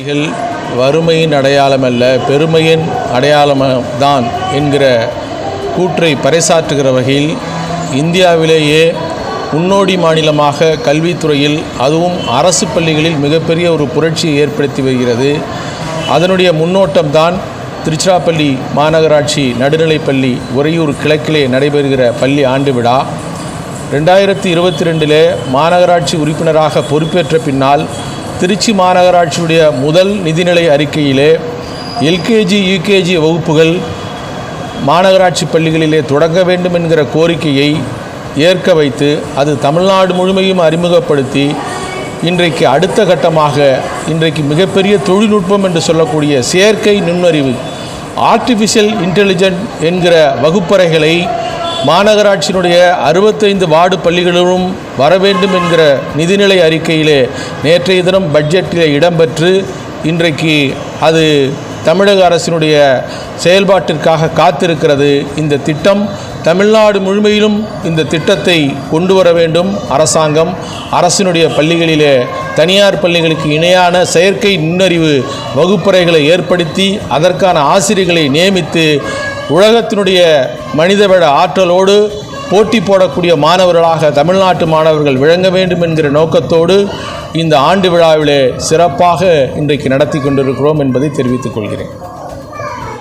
பள்ளிகள் வறுமையின் அடையாளமல்ல, பெருமையின் அடையாளம்தான் என்கிற கூற்றை பறைசாற்றுகிற வகையில் இந்தியாவிலேயே முன்னோடி மாநிலமாக கல்வித்துறையில் அதுவும் அரசு பள்ளிகளில் மிகப்பெரிய ஒரு புரட்சியை ஏற்படுத்தி வருகிறது. அதனுடைய முன்னோட்டம்தான் திருச்சிராப்பள்ளி மாநகராட்சி நடுநிலைப்பள்ளி உறையூர் கிழக்கிலே நடைபெறுகிற பள்ளி ஆண்டு விழா. 2022 மாநகராட்சி உறுப்பினராக பொறுப்பேற்ற பின்னால் திருச்சி மாநகராட்சியுடைய முதல் நிதிநிலை அறிக்கையிலே எல்கேஜி யூகேஜி வகுப்புகள் மாநகராட்சி பள்ளிகளிலே தொடங்க வேண்டும் என்கிற கோரிக்கையை ஏற்க வைத்து அது தமிழ்நாடு முழுமையும் அறிமுகப்படுத்தி இன்றைக்கு அடுத்த கட்டமாக இன்றைக்கு மிகப்பெரிய தொழில்நுட்பம் என்று சொல்லக்கூடிய செயற்கை நுண்ணறிவு ஆர்டிஃபிஷியல் இன்டெலிஜென்ட் என்கிற வகுப்பறைகளை மாநகராட்சியினுடைய 65 வார்டு பள்ளிகளிலும் வர வேண்டும் என்கிற நிதிநிலை அறிக்கையிலே நேற்றைய தினம் பட்ஜெட்டிலே இடம்பெற்று இன்றைக்கு அது தமிழக அரசினுடைய செயல்பாட்டிற்காக காத்திருக்கிறது. இந்த திட்டம் தமிழ்நாடு முழுமையிலும் இந்த திட்டத்தை கொண்டு வர வேண்டும். அரசாங்கம் அரசினுடைய பள்ளிகளிலே தனியார் பள்ளிகளுக்கு இணையான செயற்கை நுண்ணறிவு வகுப்பறைகளை ஏற்படுத்தி அதற்கான ஆசிரியர்களை நியமித்து உலகத்தினுடைய மனிதவள ஆற்றலோடு போட்டி போடக்கூடிய மாணவர்களாக தமிழ்நாட்டு மாணவர்கள் விளங்க வேண்டும் என்கிற நோக்கத்தோடு இந்த ஆண்டு விழாவிலே சிறப்பாக இன்றைக்கு நடத்தி கொண்டிருக்கிறோம் என்பதை தெரிவித்துக் கொள்கிறேன்.